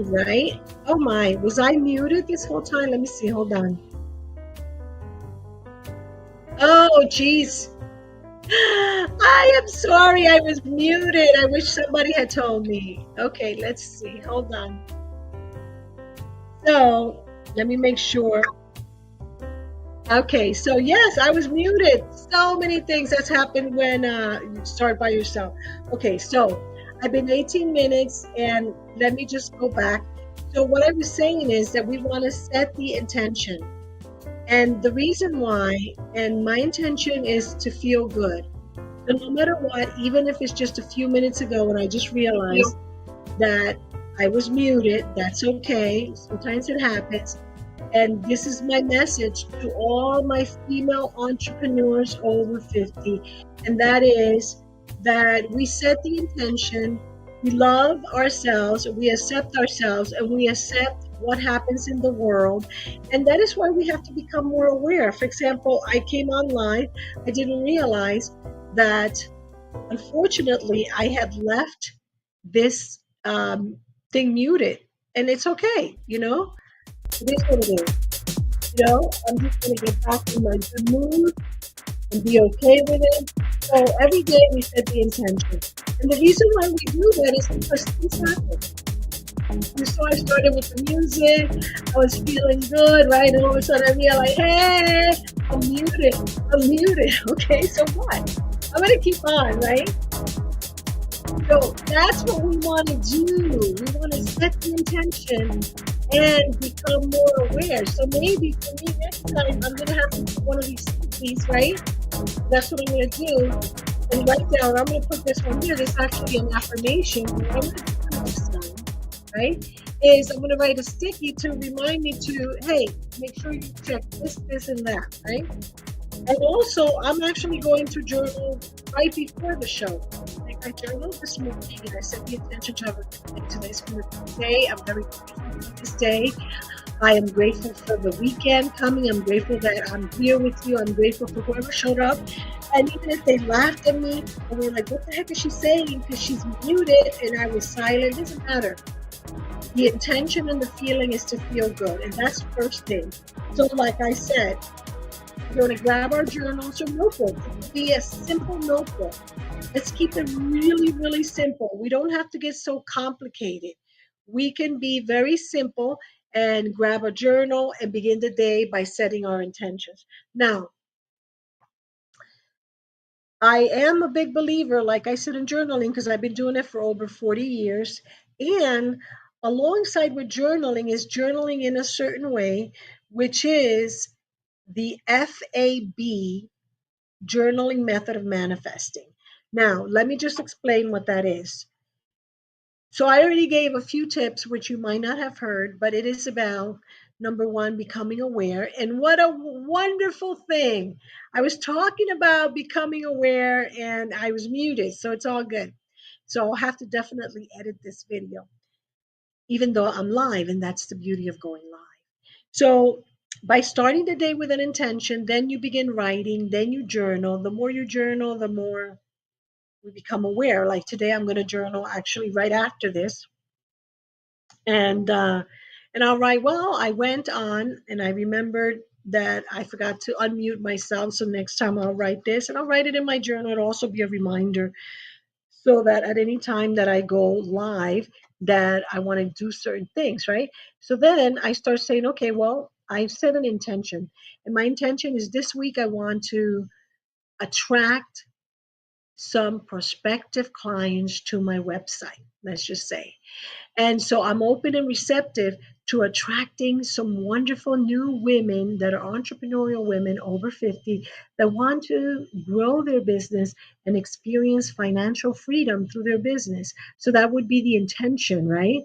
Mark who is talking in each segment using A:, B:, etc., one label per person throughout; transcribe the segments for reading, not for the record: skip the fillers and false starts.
A: right? Oh my, was I muted this whole time? Let me see. Hold on. Oh, geez. I am sorry I was muted. I wish somebody had told me. Okay, let's see. Hold on. So, let me make sure. Okay, so yes, I was muted. So many things that's happened when you start by yourself. Okay, so I've been 18 minutes and let me just go back. So, what I was saying is that we want to set the intention. And the reason why, and my intention is to feel good. So no matter what, even if it's just a few minutes ago when I just realized that I was muted, that's okay. Sometimes it happens. And this is my message to all my female entrepreneurs over 50. And that is that we set the intention, we love ourselves, we accept ourselves, and we accept what happens in the world. And that is why we have to become more aware. For example, I came online, I didn't realize that unfortunately I had left this thing muted. And it's okay, it is what it is. I'm just going to get back in my good mood and be okay with it. So every day we set the intention. And the reason why we do that is because things happen. You saw I started with the music. I was feeling good, right? And all of a sudden I realized, hey, I'm muted. I'm muted. Okay, so what? I'm going to keep on, right? So that's what we want to do. We want to set the intention and become more aware. So maybe for me next time, I'm going to have to do one of these stickies, right? That's what I'm going to do. And write down, I'm going to put this one here. This is actually an affirmation. What I'm going to do next time, right, is I'm going to write a sticky to remind me to, hey, make sure you check this, and that, right? And also, I'm actually going to journal right before the show. Like I journaled this morning and I set the intention to have a good day. Today's going to be a day. I'm very grateful for this day. I am grateful for the weekend coming. I'm grateful that I'm here with you. I'm grateful for whoever showed up. And even if they laughed at me and were like, what the heck is she saying? Because she's muted and I was silent, it doesn't matter. The intention and the feeling is to feel good. And that's first thing. So like I said, we're going to grab our journals or notebook. It could be a simple notebook. Let's keep it really, really simple. We don't have to get so complicated. We can be very simple and grab a journal and begin the day by setting our intentions. Now, I am a big believer, like I said, in journaling because I've been doing it for over 40 years. And alongside with journaling is journaling in a certain way, which is the FAB journaling method of manifesting. Now, let me just explain what that is. So, I already gave a few tips which you might not have heard, but it is about number one, becoming aware. And what a wonderful thing! I was talking about becoming aware and I was muted, so it's all good. So, I'll have to definitely edit this video, even though I'm live, and that's the beauty of going live. So, by starting the day with an intention, then you begin writing, then you journal. The more you journal, the more we become aware. Like today, I'm going to journal actually right after this, and and I'll write. Well, I went on, and I remembered that I forgot to unmute myself. So next time I'll write this, and I'll write it in my journal. It'll also be a reminder so that at any time that I go live, that I want to do certain things, right? So then I start saying, okay, well, I've set an intention, and my intention is this week I want to attract some prospective clients to my website, let's just say. And so I'm open and receptive to attracting some wonderful new women that are entrepreneurial women over 50 that want to grow their business and experience financial freedom through their business. So that would be the intention, right?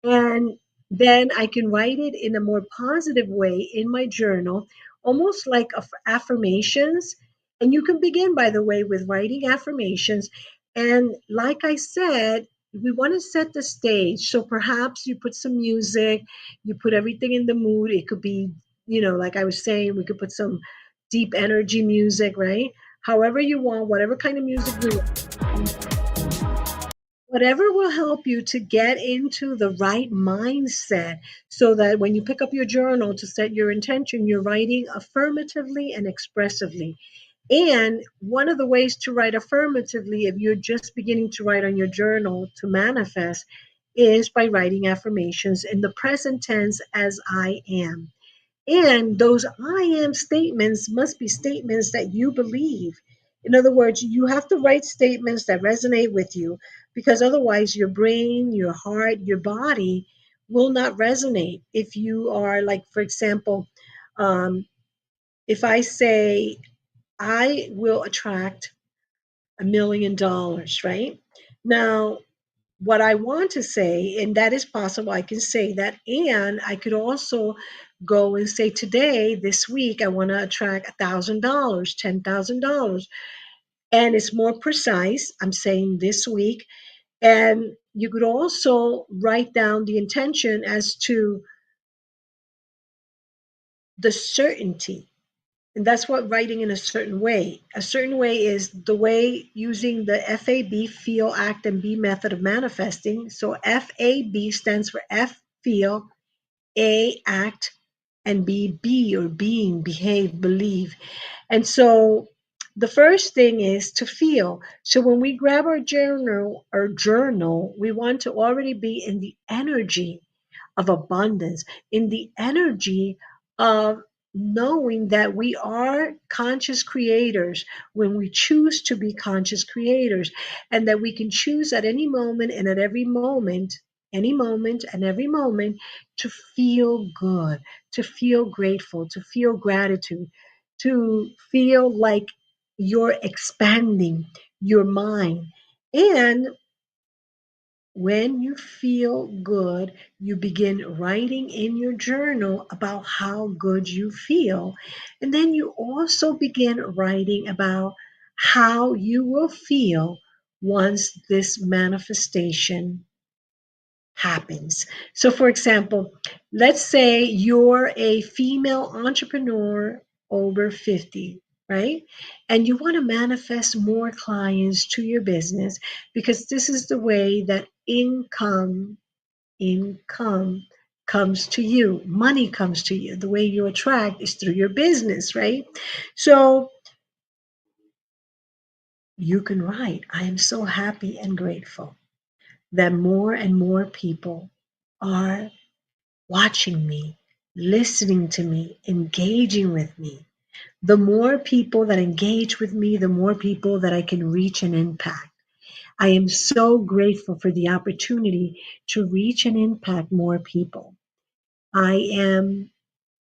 A: And then I can write it in a more positive way in my journal, almost like affirmations. And you can begin, by the way, with writing affirmations. And like I said, we want to set the stage. So perhaps you put some music, you put everything in the mood. It could be, like I was saying, we could put some deep energy music, right? However you want, whatever kind of music you want. whatever will help you to get into the right mindset so that when you pick up your journal to set your intention, you're writing affirmatively and expressively. And one of the ways to write affirmatively, if you're just beginning to write on your journal to manifest, is by writing affirmations in the present tense as I am. And those I am statements must be statements that you believe. In other words, you have to write statements that resonate with you because otherwise your brain, your heart, your body will not resonate. If you are, like, for example, um, if I say, I will attract $1 million, right? Now, what I want to say, and that is possible, I can say that. And I could also go and say, today, this week, I want to attract $1,000, $10,000. And it's more precise. I'm saying this week. And you could also write down the intention as to the certainty. And that's what writing in a certain way. A certain way is the way using the FAB, feel, act, and be method of manifesting. So FAB stands for F, feel, A, act, and B, be, or being, behave, believe. And so the first thing is to feel. So when we grab our journal, we want to already be in the energy of abundance, in the energy of knowing that we are conscious creators when we choose to be conscious creators, and that we can choose at any moment and at every moment, any moment and every moment, to feel good, to feel grateful, to feel gratitude, to feel like you're expanding your mind. And when you feel good, you begin writing in your journal about how good you feel. And then you also begin writing about how you will feel once this manifestation happens. So, for example, let's say you're a female entrepreneur over 50, right? And you want to manifest more clients to your business because this is the way that income comes to you, money comes to you. The way you attract is through your business, right? So you can write, I am so happy and grateful that more and more people are watching me, listening to me, engaging with me. The more people that engage with me, the more people that I can reach and impact. I am so grateful for the opportunity to reach and impact more people. I am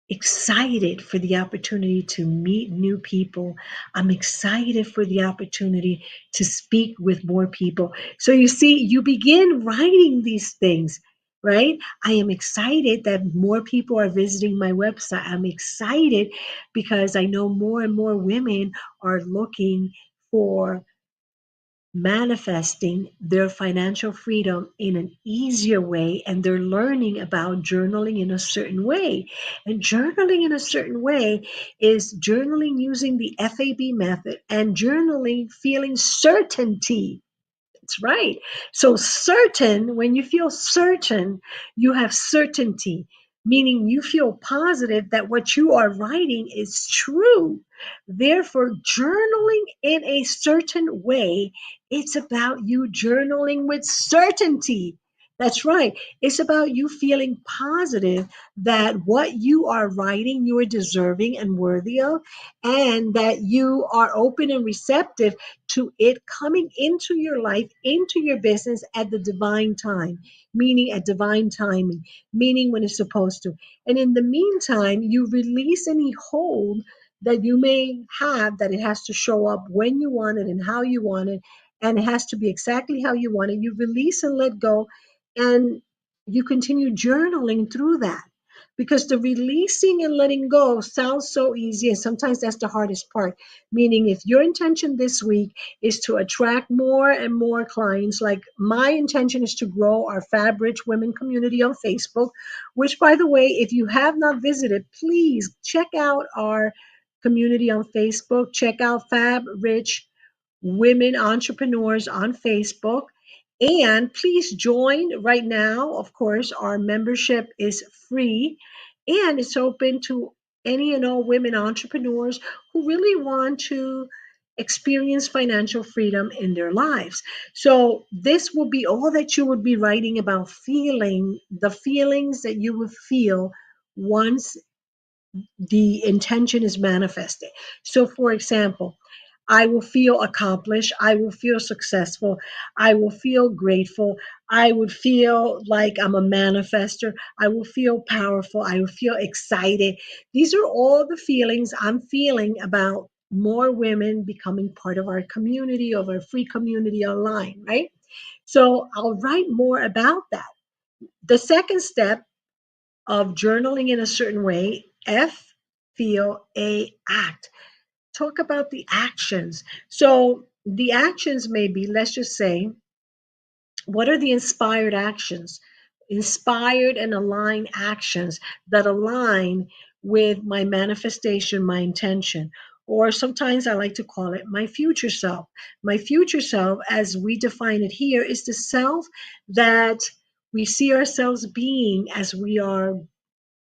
A: excited for the opportunity to meet new people. I'm excited for the opportunity to speak with more people. So you see, you begin writing these things, right? I am excited that more people are visiting my website. I'm excited because I know more and more women are looking for manifesting their financial freedom in an easier way, and they're learning about journaling in a certain way. And journaling in a certain way is journaling using the FAB method and journaling feeling certainty. That's right. So, certain, when you feel certain, you have certainty, meaning you feel positive that what you are writing is true. Therefore, journaling in a certain way, it's about you journaling with certainty. That's right. It's about you feeling positive that what you are writing, you are deserving and worthy of, and that you are open and receptive to it coming into your life, into your business at the divine time, meaning at divine timing, meaning when it's supposed to. And in the meantime, you release any hold that you may have that it has to show up when you want it and how you want it, and it has to be exactly how you want it. You release and let go, and you continue journaling through that. Because the releasing and letting go sounds so easy, and sometimes that's the hardest part. Meaning, if your intention this week is to attract more and more clients. Like my intention is to grow our Fab Rich Women community on Facebook, which, by the way, if you have not visited, please check out our community on Facebook. Check out Fab Rich Women Entrepreneurs on Facebook. And please join right now. Of course, our membership is free and it's open to any and all women entrepreneurs who really want to experience financial freedom in their lives. So, this will be all that you would be writing about feeling the feelings that you would feel once the intention is manifested. So, for example, I will feel accomplished. I will feel successful. I will feel grateful. I would feel like I'm a manifester. I will feel powerful. I will feel excited. These are all the feelings I'm feeling about more women becoming part of our community, of our free community online, right? So I'll write more about that. The second step of journaling in a certain way, F, feel, A, act. Talk about the actions. So the actions may be, let's just say, what are the inspired actions? Inspired and aligned actions that align with my manifestation, my intention. Or sometimes I like to call it my future self. My future self, as we define it here, is the self that we see ourselves being as we are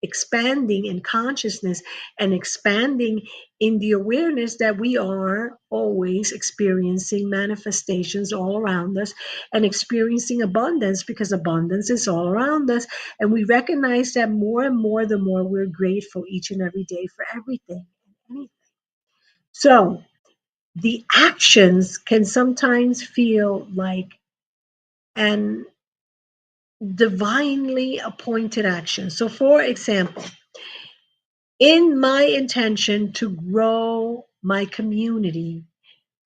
A: expanding in consciousness and expanding in the awareness that we are always experiencing manifestations all around us and experiencing abundance because abundance is all around us. And we recognize that more and more the more we're grateful each and every day for everything and anything. So the actions can sometimes feel like an divinely appointed action. So, for example, in my intention to grow my community,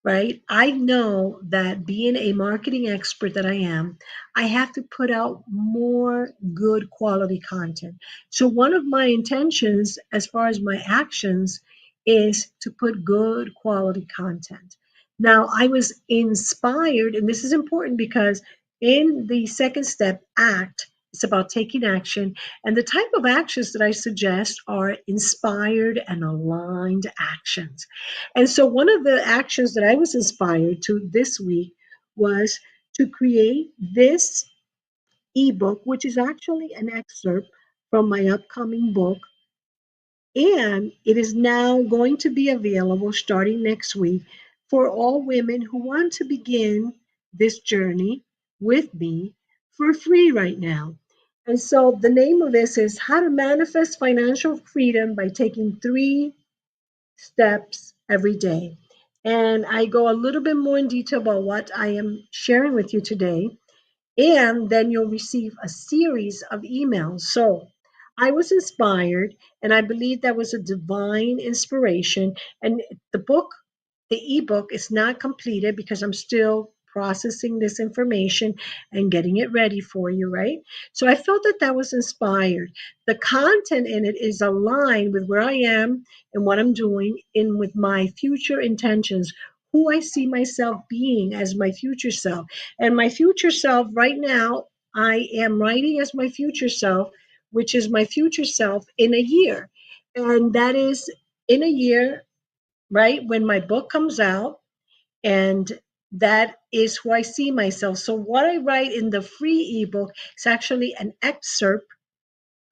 A: right? I know that being a marketing expert that I am, I have to put out more good quality content. So, one of my intentions, as far as my actions, is to put good quality content. Now, I was inspired, and this is important because in the second step, act, it's about taking action. And the type of actions that I suggest are inspired and aligned actions. And so, one of the actions that I was inspired to this week was to create this ebook, which is actually an excerpt from my upcoming book. And it is now going to be available starting next week for all women who want to begin this journey with me for free right now. And so, the name of this is How to Manifest Financial Freedom by Taking Three Steps Every Day. And I go a little bit more in detail about what I am sharing with you today. And then you'll receive a series of emails. So I was inspired, and I believe that was a divine inspiration. And the book, the ebook, is not completed because I'm still processing this information and getting it ready for you, right? So I felt that that was inspired. The content in it is aligned with where I am and what I'm doing in with my future intentions, who I see myself being as my future self. And my future self right now, I am writing as my future self, which is my future self in a year. And that is in a year, right? When my book comes out, and that is who I see myself. So, what I write in the free ebook is actually an excerpt.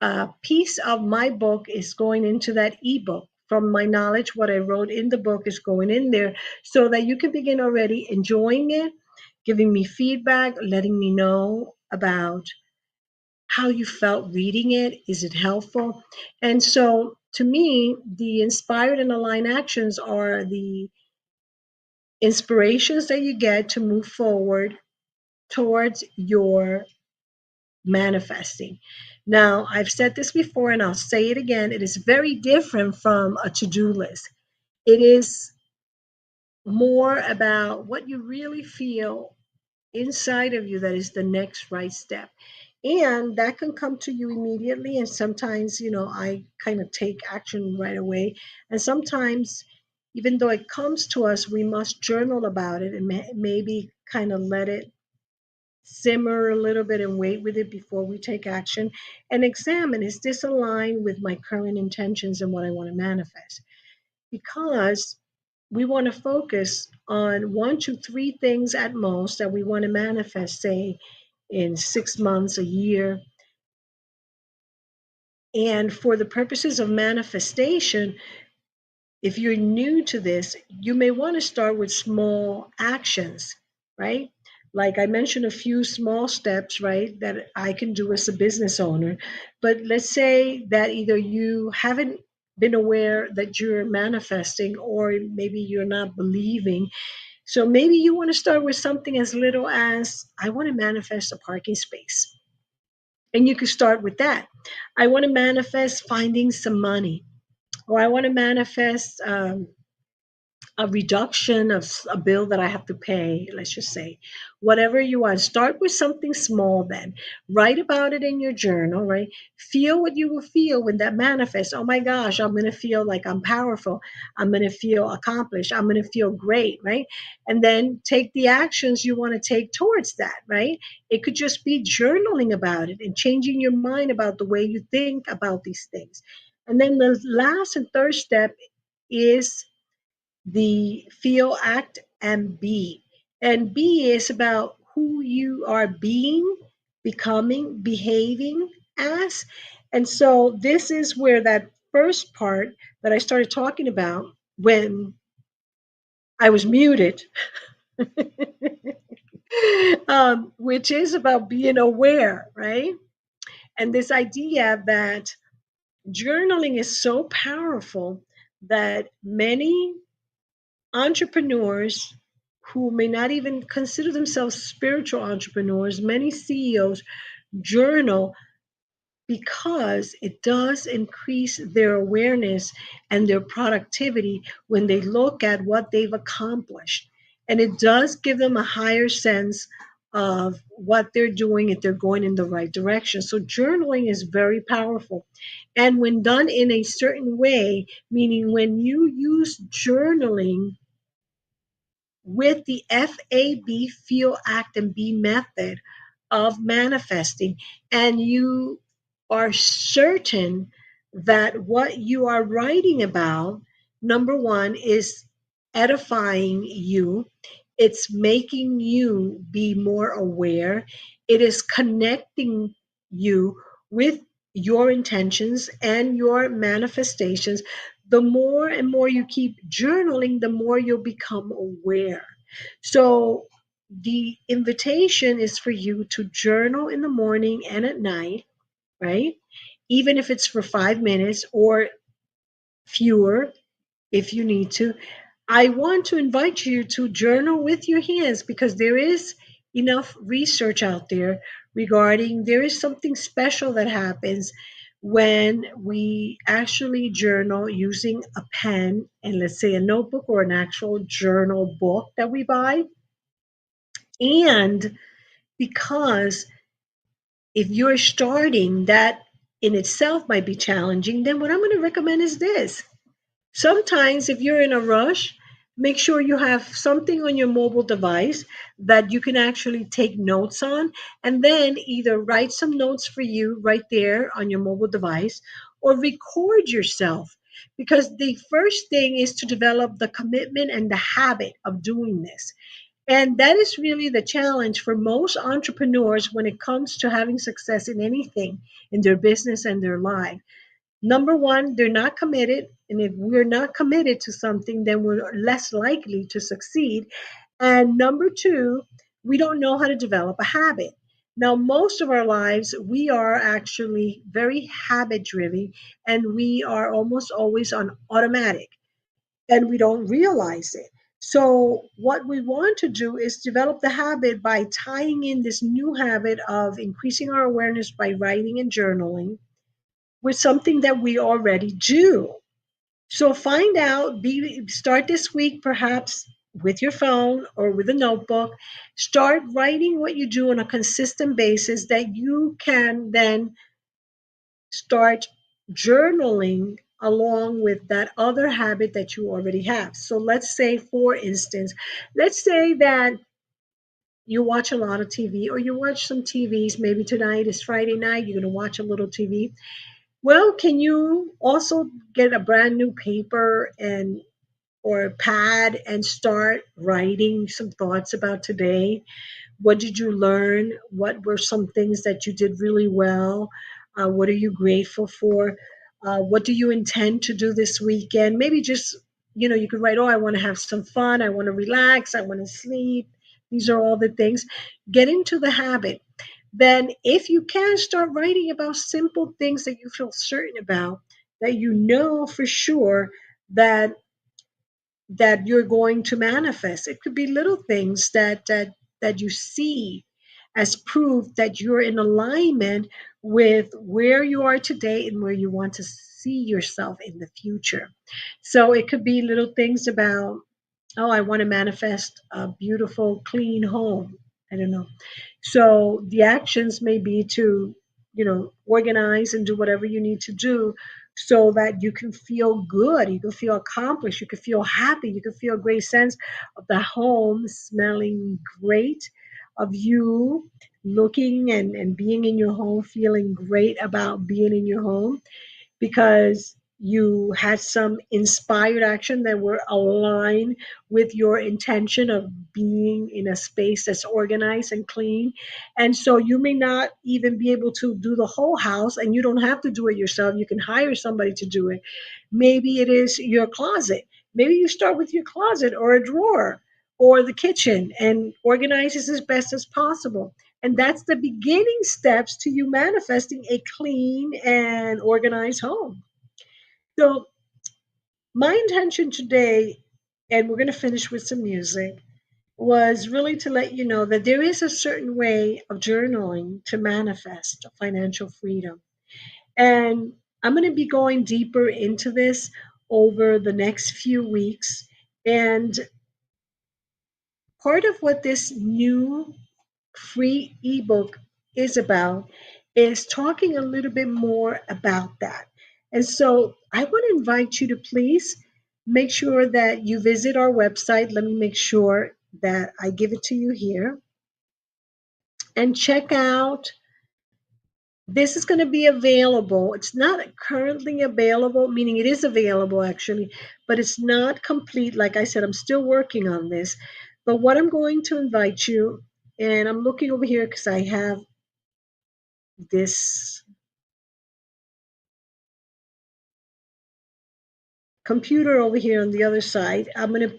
A: A piece of my book is going into that ebook. From my knowledge, what I wrote in the book is going in there so that you can begin already enjoying it, giving me feedback, letting me know about how you felt reading it. Is it helpful? And so, to me, the inspired and aligned actions are the inspirations that you get to move forward towards your manifesting. Now, I've said this before and I'll say it again. It is very different from a to do list. It is more about what you really feel inside of you that is the next right step. And that can come to you immediately. And sometimes, I kind of take action right away. And sometimes, even though it comes to us, we must journal about it and maybe kind of let it simmer a little bit and wait with it before we take action and examine, is this aligned with my current intentions and what I want to manifest? Because we want to focus on one to three things at most that we want to manifest, say in 6 months, a year. And for the purposes of manifestation, if you're new to this, you may want to start with small actions, right? Like I mentioned, a few small steps, right, that I can do as a business owner. But let's say that either you haven't been aware that you're manifesting, or maybe you're not believing. So maybe you want to start with something as little as, I want to manifest a parking space. And you could start with that. I want to manifest finding some money, or I want to manifest a reduction of a bill that I have to pay, let's just say, whatever you want. Start with something small then. Write about it in your journal, right? Feel what you will feel when that manifests. Oh my gosh, I'm going to feel like I'm powerful. I'm going to feel accomplished. I'm going to feel great, right? And then take the actions you want to take towards that, right? It could just be journaling about it and changing your mind about the way you think about these things. And then the last and third step is the feel, act, and be. And be is about who you are being, becoming, behaving as. And so this is where that first part that I started talking about when I was muted, which is about being aware, right? And this idea that journaling is so powerful that many entrepreneurs who may not even consider themselves spiritual entrepreneurs, many CEOs journal because it does increase their awareness and their productivity when they look at what they've accomplished. And it does give them a higher sense of what they're doing if they're going in the right direction. So journaling is very powerful. And when done in a certain way, meaning when you use journaling with the FAB, feel, act, and be method of manifesting, and you are certain that what you are writing about, number one, is edifying you, it's making you be more aware, it is connecting you with your intentions and your manifestations. The more and more you keep journaling, the more you'll become aware. So, the invitation is for you to journal in the morning and at night, right? Even if it's for 5 minutes or fewer, if you need to. I want to invite you to journal with your hands because there is enough research out there regarding there is something special that happens when we actually journal using a pen and, let's say, a notebook or an actual journal book that we buy. And because if you're starting, that in itself might be challenging, then what I'm going to recommend is this. Sometimes, if you're in a rush, make sure you have something on your mobile device that you can actually take notes on, and then either write some notes for you right there on your mobile device or record yourself. Because the first thing is to develop the commitment and the habit of doing this. And that is really the challenge for most entrepreneurs when it comes to having success in anything in their business and their life. Number one, they're not committed. And if we're not committed to something, then we're less likely to succeed. And number two, we don't know how to develop a habit. Now, most of our lives, we are actually very habit driven and we are almost always on automatic and we don't realize it. So, what we want to do is develop the habit by tying in this new habit of increasing our awareness by writing and journaling with something that we already do. So find out, start this week perhaps with your phone or with a notebook. Start writing what you do on a consistent basis that you can then start journaling along with that other habit that you already have. So let's say, for instance, let's say that you watch a lot of TV or you watch some TVs. Maybe tonight is Friday night, you're going to watch a little TV. Well, can you also get a brand new paper and or a pad and start writing some thoughts about today. What did you learn? What were some things that you did really well? What are you grateful for? What do you intend to do this weekend? Maybe just, you could write, oh, I want to have some fun. I want to relax. I want to sleep. These are all the things. Get into the habit. Then, if you can, start writing about simple things that you feel certain about, that you know for sure that you're going to manifest. It could be little things that you see as proof that you're in alignment with where you are today and where you want to see yourself in the future. So it could be little things about, oh, I want to manifest a beautiful, clean home. I don't know. So the actions may be to, organize and do whatever you need to do so that you can feel good, you can feel accomplished, you can feel happy, you can feel a great sense of the home smelling great, of you looking and being in your home, feeling great about being in your home because you had some inspired action that were aligned with your intention of being in a space that's organized and clean. And so you may not even be able to do the whole house, and you don't have to do it yourself. You can hire somebody to do it. Maybe it is your closet. Maybe you start with your closet or a drawer or the kitchen and organize this as best as possible. And that's the beginning steps to you manifesting a clean and organized home. So, my intention today, and we're going to finish with some music, was really to let you know that there is a certain way of journaling to manifest financial freedom. And I'm going to be going deeper into this over the next few weeks. And part of what this new free ebook is about is talking a little bit more about that. And so I want to invite you to please make sure that you visit our website. Let me make sure that I give it to you here and check out. This is going to be available. It's not currently available, meaning it is available actually, but it's not complete. Like I said, I'm still working on this. But what I'm going to invite you, and I'm looking over here because I have this computer over here on the other side. I'm going to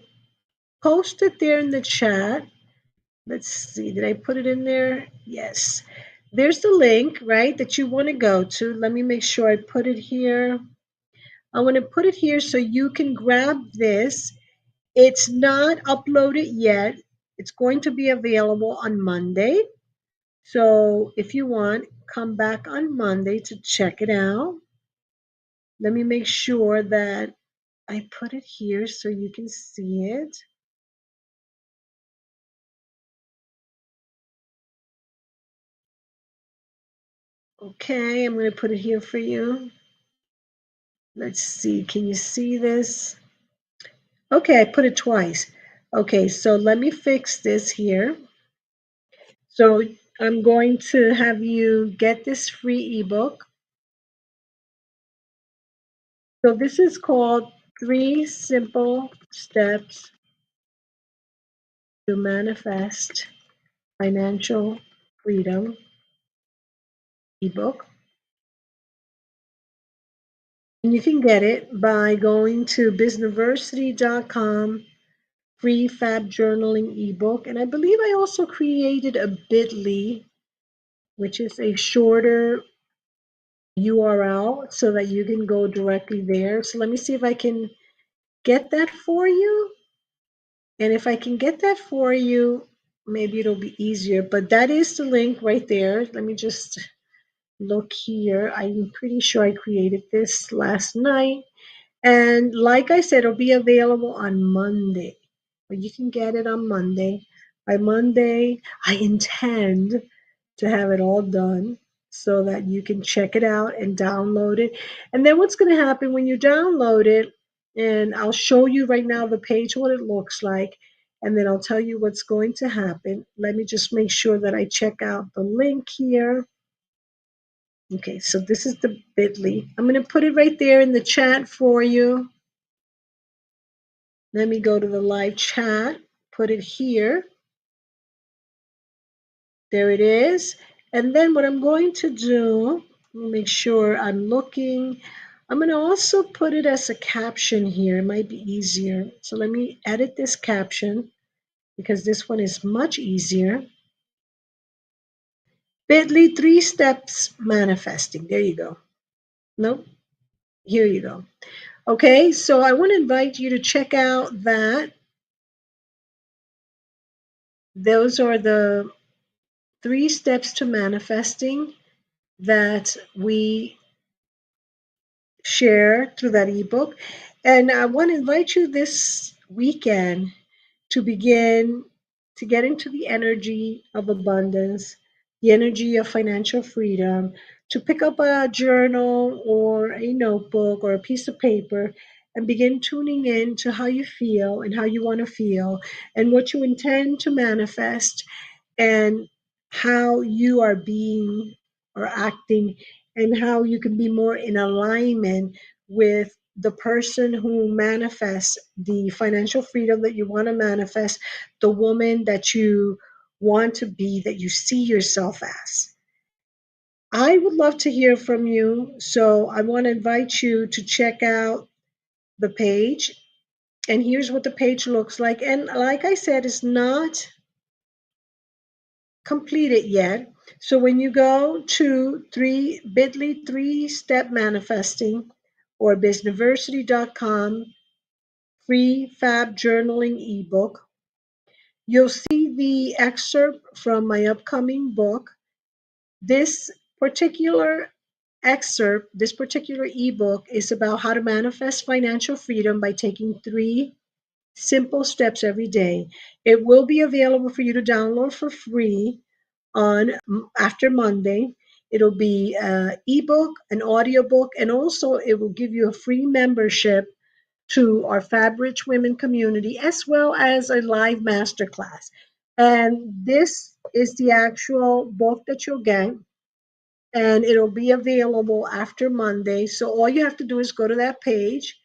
A: post it there in the chat. Let's see, did I put it in there? Yes. There's the link, right, that you want to go to. Let me make sure I put it here. I want to put it here so you can grab this. It's not uploaded yet. It's going to be available on Monday. So if you want, come back on Monday to check it out. Let me make sure that I put it here so you can see it. Okay, I'm going to put it here for you. Let's see, can you see this? Okay, I put it twice. Okay, so let me fix this here. So I'm going to have you get this free ebook. So this is called Three Simple Steps to Manifest Financial Freedom ebook. And you can get it by going to bizniversity.com free fab journaling ebook. And I believe I also created a bit.ly, which is a shorter URL so that you can go directly there. So let me see if I can get that for you. And if I can get that for you, maybe it'll be easier. But that is the link right there. Let me just look here. I'm pretty sure I created this last night. And like I said, it'll be available on Monday. But you can get it on Monday. By Monday, I intend to have it all done so that you can check it out and download it. And then what's going to happen when you download it, and I'll show you right now the page, what it looks like, and then I'll tell you what's going to happen. Let me just make sure that I check out the link here. Okay, so this is the bit.ly. I'm going to put it right there in the chat for you. Let me go to the live chat, put it here. There it is. And then what I'm going to do, make sure I'm looking. I'm going to also put it as a caption here. It might be easier. So let me edit this caption because this one is much easier. Bit.ly 3 steps manifesting. There you go. Nope. Here you go. Okay, so I want to invite you to check out that. Those are the 3 steps to manifesting that we share through that ebook. And I want to invite you this weekend to begin to get into the energy of abundance, the energy of financial freedom, to pick up a journal or a notebook or a piece of paper and begin tuning in to how you feel and how you want to feel and what you intend to manifest and how you are being or acting and how you can be more in alignment with the person who manifests the financial freedom that you want to manifest, the woman that you want to be, that you see yourself as. I would love to hear from you. So I want to invite you to check out the page. And here's what the page looks like. And like I said, it's not completed yet. So when you go to bit.ly 3 step manifesting or businessversity.com free fab journaling ebook, you'll see the excerpt from my upcoming book. This particular excerpt, this particular ebook is about how to manifest financial freedom by taking 3 simple steps every day. It will be available for you to download for free on after Monday. It'll be an ebook, an audiobook, and also it will give you a free membership to our Fab Rich Women community, as well as a live masterclass. And this is the actual book that you'll get, and it'll be available after Monday. So all you have to do is go to that page,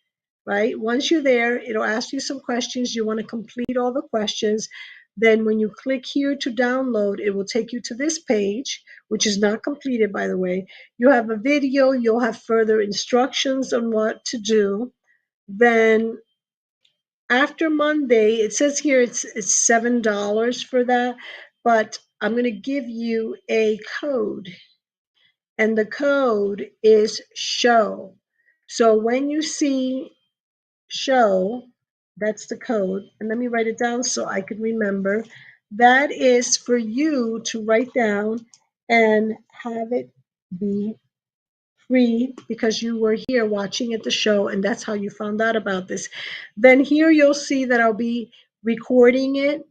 A: right? Once you're there, it'll ask you some questions. You want to complete all the questions. Then when you click here to download, it will take you to this page, which is not completed, by the way. You have a video, you'll have further instructions on what to do. Then after Monday, it says here it's $7 for that, but I'm going to give you a code, and the code is show. So when you see show, that's the code. And let me write it down so I can remember. That is for you to write down and have it be free because you were here watching at the show and that's how you found out about this. Then here you'll see that I'll be recording it.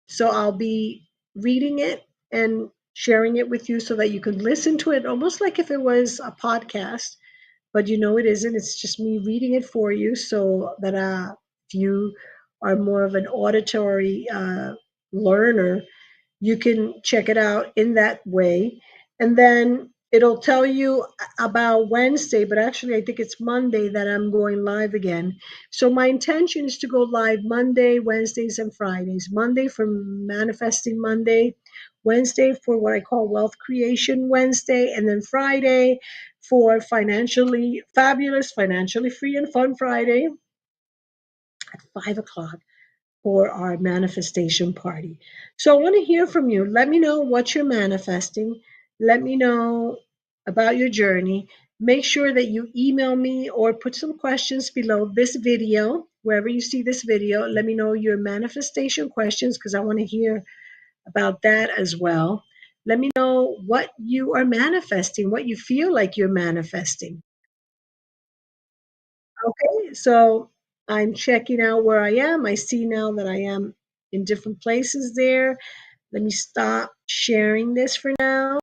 A: So I'll be reading it and sharing it with you so that you can listen to it almost like if it was a podcast, but you know it isn't. It's just me reading it for you so that if you are more of an auditory learner, you can check it out in that way. And then it'll tell you about Wednesday, but actually, I think it's Monday that I'm going live again. So, my intention is to go live Monday, Wednesdays, and Fridays. Monday for Manifesting Monday, Wednesday for what I call Wealth Creation Wednesday, and then Friday for Financially Fabulous, Financially Free, and Fun Friday at 5 o'clock for our manifestation party. So I want to hear from you. Let me know what you're manifesting. Let me know about your journey. Make sure that you email me or put some questions below this video, wherever you see this video. Let me know your manifestation questions because I want to hear about that as well. Let me know what you are manifesting, what you feel like you're manifesting. Okay, so I'm checking out where I am. I see now that I am in different places there. Let me stop sharing this for now.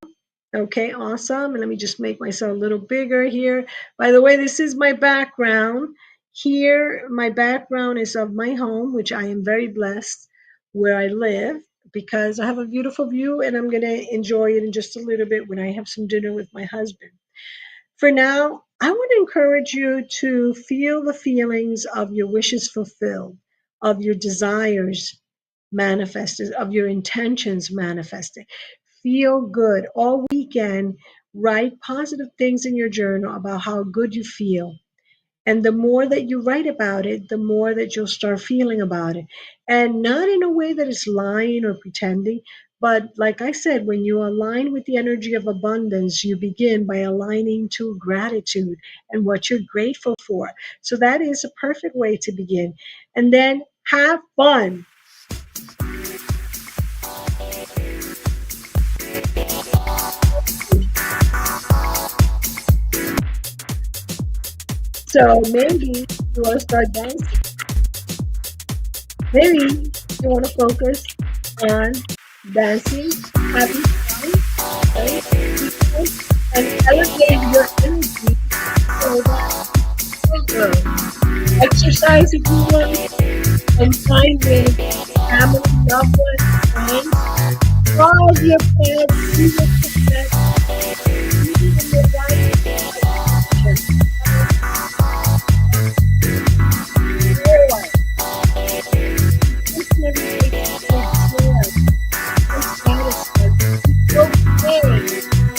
A: Okay, awesome. And let me just make myself a little bigger here. By the way, this is my background. Here, my background is of my home, which I am very blessed where I live because I have a beautiful view and I'm going to enjoy it in just a little bit when I have some dinner with my husband. For now, I want to encourage you to feel the feelings of your wishes fulfilled, of your desires manifested, of your intentions manifested. Feel good all weekend. Write positive things in your journal about how good you feel. And the more that you write about it, the more that you'll start feeling about it. And not in a way that is lying or pretending, but like I said, when you align with the energy of abundance, you begin by aligning to gratitude and what you're grateful for. So that is a perfect way to begin. And then have fun. So maybe you want to start dancing. Maybe you want to focus on dancing, having fun, right? People, and elevate your energy so that you will grow. Exercise if you want, and time with family, loved ones, friends. Follow your path, be your success, be in your right direction. Your life. Each and every day to feel joy, feel satisfied, feel okay.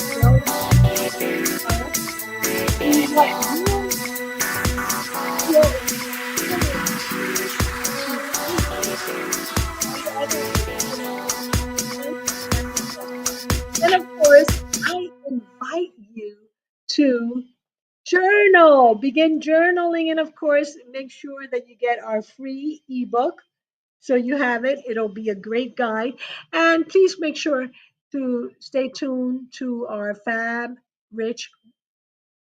A: You know, uh, be what you feel feeling to be and others to manifest. And of course, I invite you to journal, begin journaling, and of course, make sure that you get our free ebook. So you have it, it'll be a great guide. And please make sure to stay tuned to our Fab Rich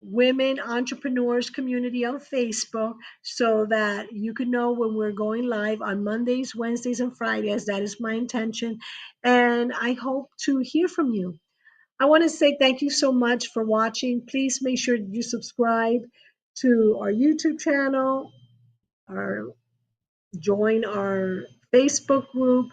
A: Women Entrepreneurs community on Facebook so that you can know when we're going live on Mondays, Wednesdays, and Fridays. That is my intention. And I hope to hear from you. I want to say thank you so much for watching. Please make sure you subscribe to our YouTube channel, or join our Facebook group.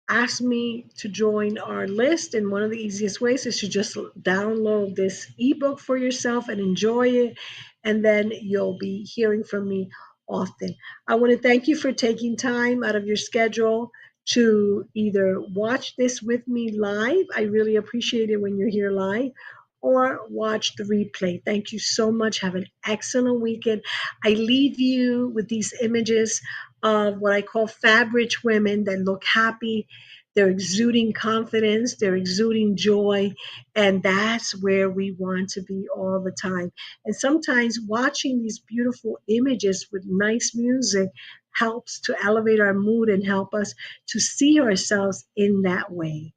A: Ask me to join our list. And one of the easiest ways is to just download this ebook for yourself and enjoy it. And then you'll be hearing from me often. I want to thank you for taking time out of your schedule to either watch this with me live. I really appreciate it when you're here live, or watch the replay. Thank you so much. Have an excellent weekend. I leave you with these images of what I call fabric women that look happy. They're exuding confidence, they're exuding joy, and that's where we want to be all the time. And sometimes watching these beautiful images with nice music helps to elevate our mood and help us to see ourselves in that way.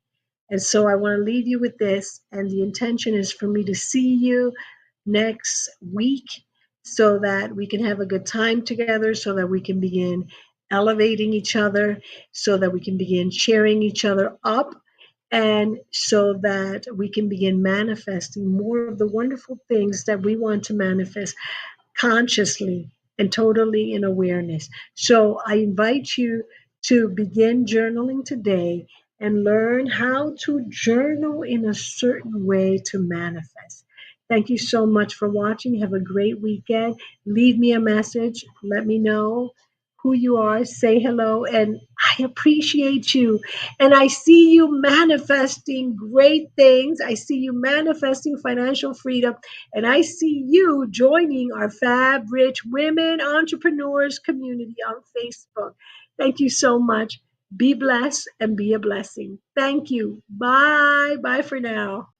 A: And so I want to leave you with this. And the intention is for me to see you next week so that we can have a good time together, so that we can begin elevating each other, so that we can begin cheering each other up, and so that we can begin manifesting more of the wonderful things that we want to manifest consciously and totally in awareness. So I invite you to begin journaling today and learn how to journal in a certain way to manifest. Thank you so much for watching. Have a great weekend. Leave me a message. Let me know who you are. Say hello. And I appreciate you. And I see you manifesting great things. I see you manifesting financial freedom. And I see you joining our Fab Rich Women Entrepreneurs community on Facebook. Thank you so much. Be blessed and be a blessing. Thank you. Bye. Bye for now.